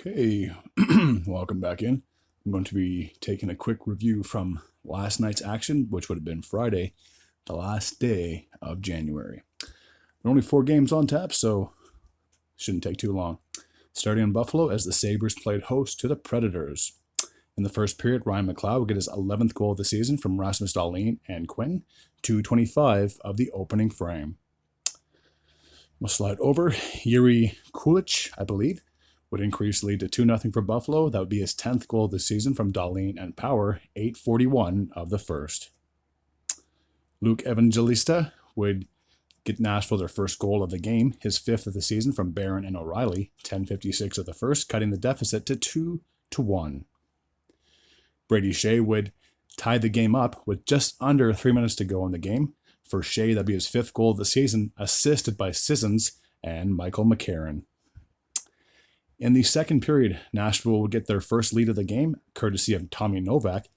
Okay, welcome back in. I'm going to be taking a quick review from last night's action, which would have been Friday, the last day of January. There are only 4 games on tap, so shouldn't take too long. Starting in Buffalo as the Sabres played host to the Predators. In the first period, Ryan McLeod would get his 11th goal of the season from Rasmus Dahlin and Quinn, 2:25 of the opening frame. We'll slide over. Yuri Kulich, I believe, would increase the lead to 2-0 for Buffalo. That would be his 10th goal of the season from Dahlin and Power, 8:41 of the first. Luke Evangelista would get Nashville their first goal of the game, his 5th of the season from Barron and O'Reilly, 10:56 of the first, cutting the deficit to 2-1. Brady Shea would tie the game up with just under 3 minutes to go in the game. For Shea, that'd be his 5th goal of the season, assisted by Sissons and Michael McCarron. In the second period, Nashville would get their first lead of the game, courtesy of Tommy Novak,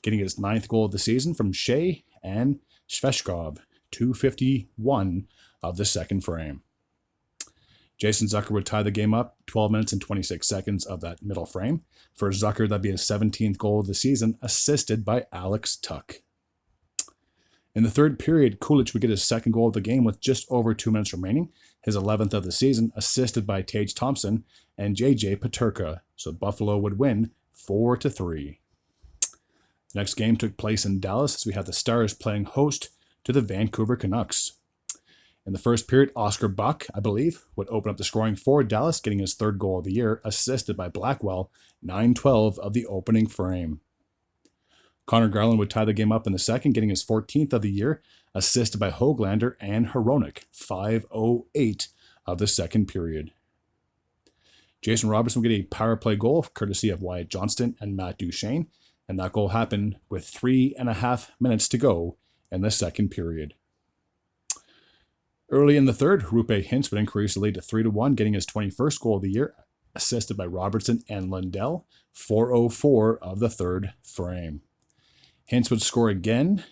getting his 9th goal of the season from Shea and Sveshkov, 2:51 of the second frame. Jason Zucker would tie the game up 12 minutes and 26 seconds of that middle frame. For Zucker, that'd be his 17th goal of the season, assisted by Alex Tuck. In the third period, Kulich would get his 2nd goal of the game with just over 2 minutes remaining, his 11th of the season, assisted by Tage Thompson and J.J. Peterka. So Buffalo would win 4-3. The next game took place in Dallas as we had the Stars playing host to the Vancouver Canucks. In the first period, Oscar Buck, I believe, would open up the scoring for Dallas, getting his 3rd goal of the year, assisted by Blackwell, 9:12 of the opening frame. Connor Garland would tie the game up in the second, getting his 14th of the year, assisted by Höglander and Hronek, 5:08 of the second period. Jason Robertson would get a power play goal, courtesy of Wyatt Johnston and Matt Duchene, and that goal happened with 3.5 minutes to go in the second period. Early in the third, Roope Hintz would increase the lead to 3-1, getting his 21st goal of the year, assisted by Robertson and Lundell, 4:04 of the third frame. Hintz would score again.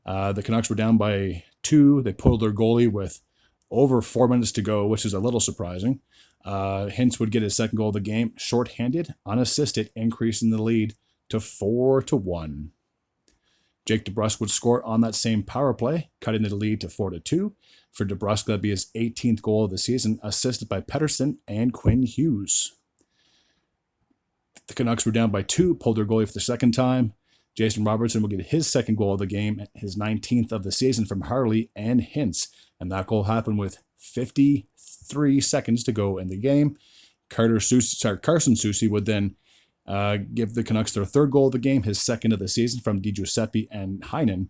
The Canucks were down by 2. They pulled their goalie with over 4 minutes to go, which is a little surprising. Hintz would get his 2nd goal of the game, shorthanded, unassisted, increasing the lead to 4-1. Jake DeBrusk would score on that same power play, cutting the lead to 4-2. For DeBrusk, that'd be his 18th goal of the season, assisted by Pettersson and Quinn Hughes. The Canucks were down by 2, pulled their goalie for the second time. Jason Robertson will get his 2nd goal of the game, his 19th of the season from Harley and Hintz, and that goal happened with 53 seconds to go in the game. Carson Soucy would then give the Canucks their 3rd goal of the game, his 2nd of the season from DiGiuseppe and Heinen,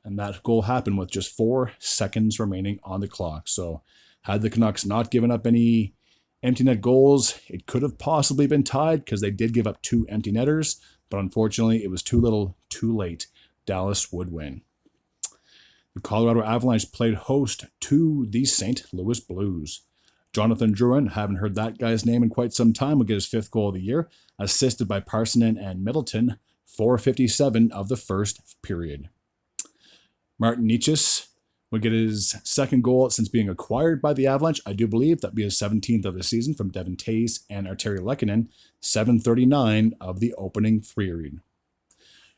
and that goal happened with just 4 seconds remaining on the clock. So had the Canucks not given up any empty net goals, it could have possibly been tied because they did give up 2 empty netters, but unfortunately it was too little, too late. Dallas would win. The Colorado Avalanche played host to the St. Louis Blues. Jonathan Drouin, haven't heard that guy's name in quite some time, will get his 5th goal of the year, assisted by Parsonen and Middleton, 4:57 of the first period. Martin Necas would get his 2nd goal since being acquired by the Avalanche. I do believe that'd be his 17th of the season from Devin Tays and Arturi Lehkonen, 7:39 of the opening period.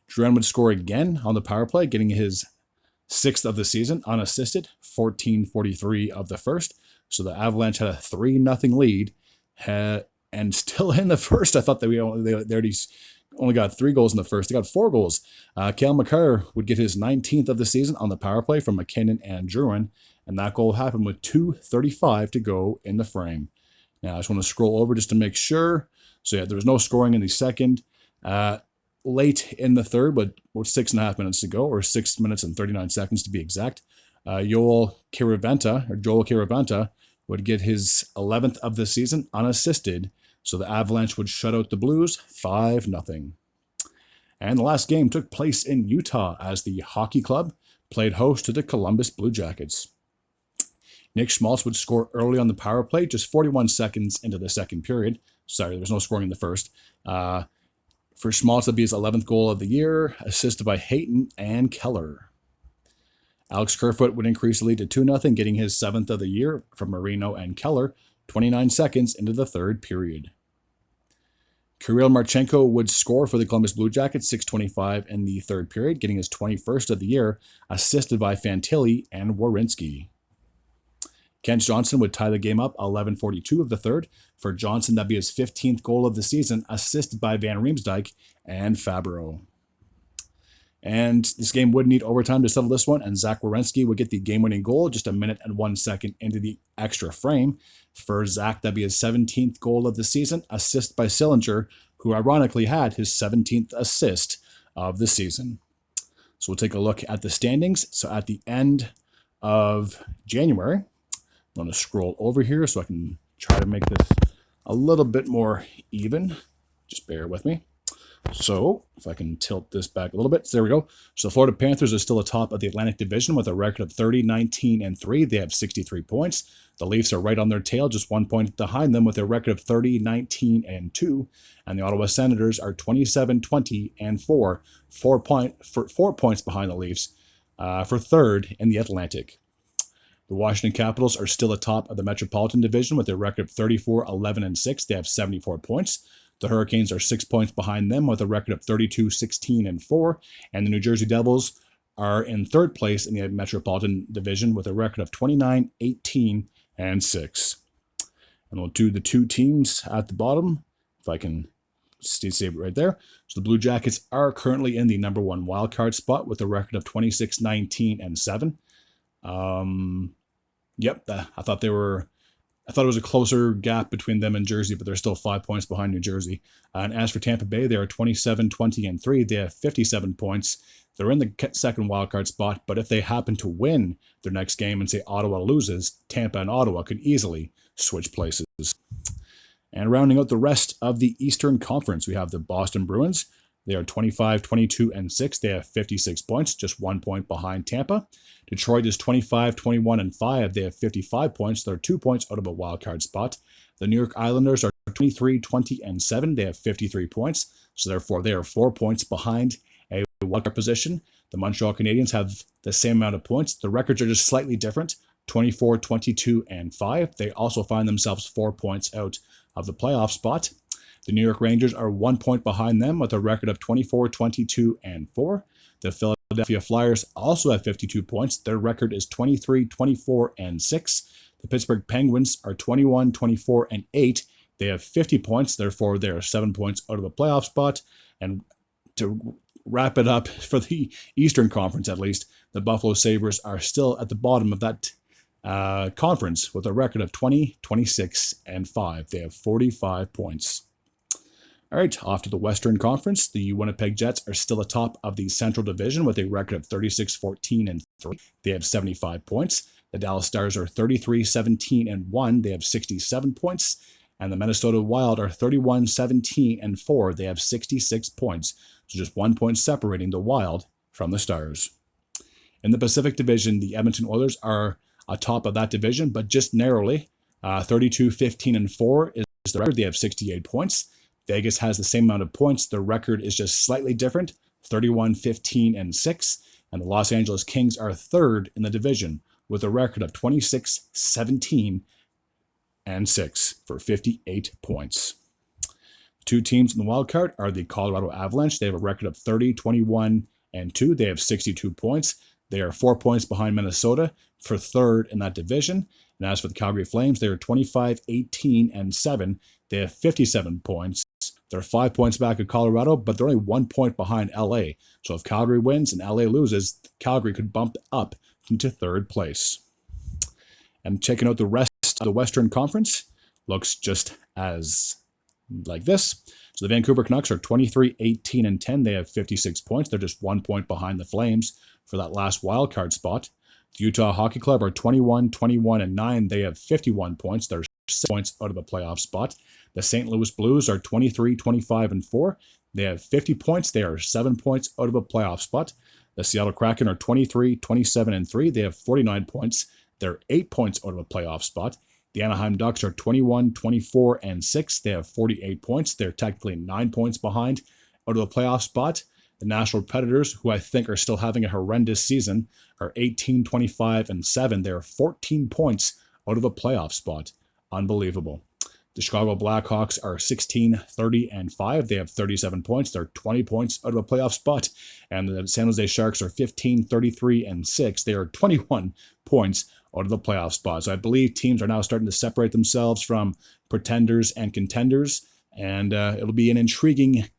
Drouin would score again on the power play, getting his 6th of the season unassisted, 14:43 of the first. So the Avalanche had a 3-0 lead, and still in the first, I thought that they already only got 3 goals in the first. They got 4 goals. Cale Makar would get his 19th of the season on the power play from McKinnon and Drouin, and that goal happened with 2:35 to go in the frame. Now, I just want to scroll over just to make sure. So yeah, there was no scoring in the second. Late in the third, but with 6.5 minutes to go, or 6 minutes and 39 seconds to be exact, Joel Kiravanta would get his 11th of the season unassisted, so the Avalanche would shut out the Blues 5-0. And the last game took place in Utah as the Hockey Club played host to the Columbus Blue Jackets. Nick Schmaltz would score early on the power play, just 41 seconds into the second period. Sorry, there was no scoring in the first. For Schmaltz, that'd be his 11th goal of the year, assisted by Hayton and Keller. Alex Kerfoot would increase the lead to 2-0, getting his 7th of the year from Marino and Keller, 29 seconds into the third period. Kirill Marchenko would score for the Columbus Blue Jackets, 6:25 in the third period, getting his 21st of the year, assisted by Fantilli and Werenski. Kent Johnson would tie the game up 11:42 of the third. For Johnson, that'd be his 15th goal of the season, assisted by Van Riemsdyk and Fabro. And this game would need overtime to settle this one, and Zach Werenski would get the game-winning goal just a minute and 1 second into the extra frame. For Zach, that'd be his 17th goal of the season, assist by Sillinger, who ironically had his 17th assist of the season. So we'll take a look at the standings. So at the end of January, I'm going to scroll over here so I can try to make this a little bit more even. Just bear with me. So if I can tilt this back a little bit, so there we go. So the Florida Panthers are still atop of the Atlantic Division with a record of 30-19-3. They have 63 points. The Leafs are right on their tail, just 1 point behind them with a record of 30-19-2. And the Ottawa Senators are 27-20-4, 4 points behind the Leafs for third in the Atlantic. The Washington Capitals are still atop of the Metropolitan Division with a record of 34-11-6. They have 74 points. The Hurricanes are 6 points behind them with a record of 32-16-4. And the New Jersey Devils are in third place in the Metropolitan Division with a record of 29-18-6. And we'll do the two teams at the bottom, if I can save it right there. So the Blue Jackets are currently in the number one wildcard spot with a record of 26-19-7. I thought it was a closer gap between them and Jersey, but they're still 5 points behind New Jersey. And as for Tampa Bay, they are 27-20-3. They have 57 points. They're in the second wildcard spot, but if they happen to win their next game and say Ottawa loses, Tampa and Ottawa could easily switch places. And rounding out the rest of the Eastern Conference, we have the Boston Bruins. They are 25-22-6. They have 56 points, just 1 point behind Tampa. Detroit is 25-21-5. They have 55 points. They're 2 points out of a wild card spot. The New York Islanders are 23-20-7. They have 53 points. So therefore, they are 4 points behind a wild card position. The Montreal Canadiens have the same amount of points. The records are just slightly different, 24-22-5. They also find themselves 4 points out of the playoff spot. The New York Rangers are 1 point behind them with a record of 24-22-4. The Philadelphia Flyers also have 52 points. Their record is 23-24-6. The Pittsburgh Penguins are 21-24-8. They have 50 points. Therefore, they are 7 points out of a playoff spot. And to wrap it up for the Eastern Conference, at least, the Buffalo Sabres are still at the bottom of that conference with a record of 20-26-5. They have 45 points. All right, off to the Western Conference. The Winnipeg Jets are still atop of the Central Division with a record of 36-14-3. They have 75 points. The Dallas Stars are 33-17-1. They have 67 points. And the Minnesota Wild are 31-17-4. They have 66 points. So just 1 point separating the Wild from the Stars. In the Pacific Division, the Edmonton Oilers are atop of that division, but just narrowly. 32-15-4 is the record. They have 68 points. Vegas has the same amount of points. Their record is just slightly different, 31-15-6. And the Los Angeles Kings are third in the division with a record of 26-17-6 for 58 points. Two teams in the wild card are the Colorado Avalanche. They have a record of 30-21-2. They have 62 points. They are 4 points behind Minnesota for third in that division. And as for the Calgary Flames, they are 25-18-7. They have 57 points. They're 5 points back of Colorado, but they're only 1 point behind LA. So if Calgary wins and LA loses, Calgary could bump up into third place. And checking out the rest of the Western Conference, looks just as like this. So the Vancouver Canucks are 23-18-10. They have 56 points. They're just 1 point behind the Flames for that last wild card spot. The Utah Hockey Club are 21-21-9. They have 51 points. They're 6 points out of a playoff spot. The St. Louis Blues are 23-25-4. They have 50 points. They are 7 points out of a playoff spot. The Seattle Kraken are 23-27-3. They have 49 points. They're 8 points out of a playoff spot. The Anaheim Ducks are 21-24-6. They have 48 points. They're technically 9 points behind out of the playoff spot. The Nashville Predators, who I think are still having a horrendous season, are 18-25-7. They're 14 points out of a playoff spot. Unbelievable. The Chicago Blackhawks are 16-30-5. They have 37 points. They're 20 points out of a playoff spot. And the San Jose Sharks are 15-33-6. They are 21 points out of the playoff spot. So I believe teams are now starting to separate themselves from pretenders and contenders. And it'll be an intriguing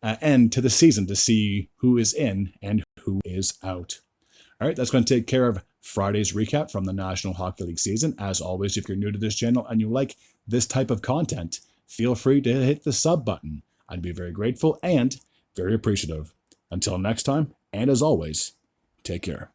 end to the season to see who is in and who is out. All right, that's going to take care of Friday's recap from the National Hockey League season. As always, if you're new to this channel and you like this type of content, feel free to hit the sub button. I'd be very grateful and very appreciative. Until next time, and as always, take care.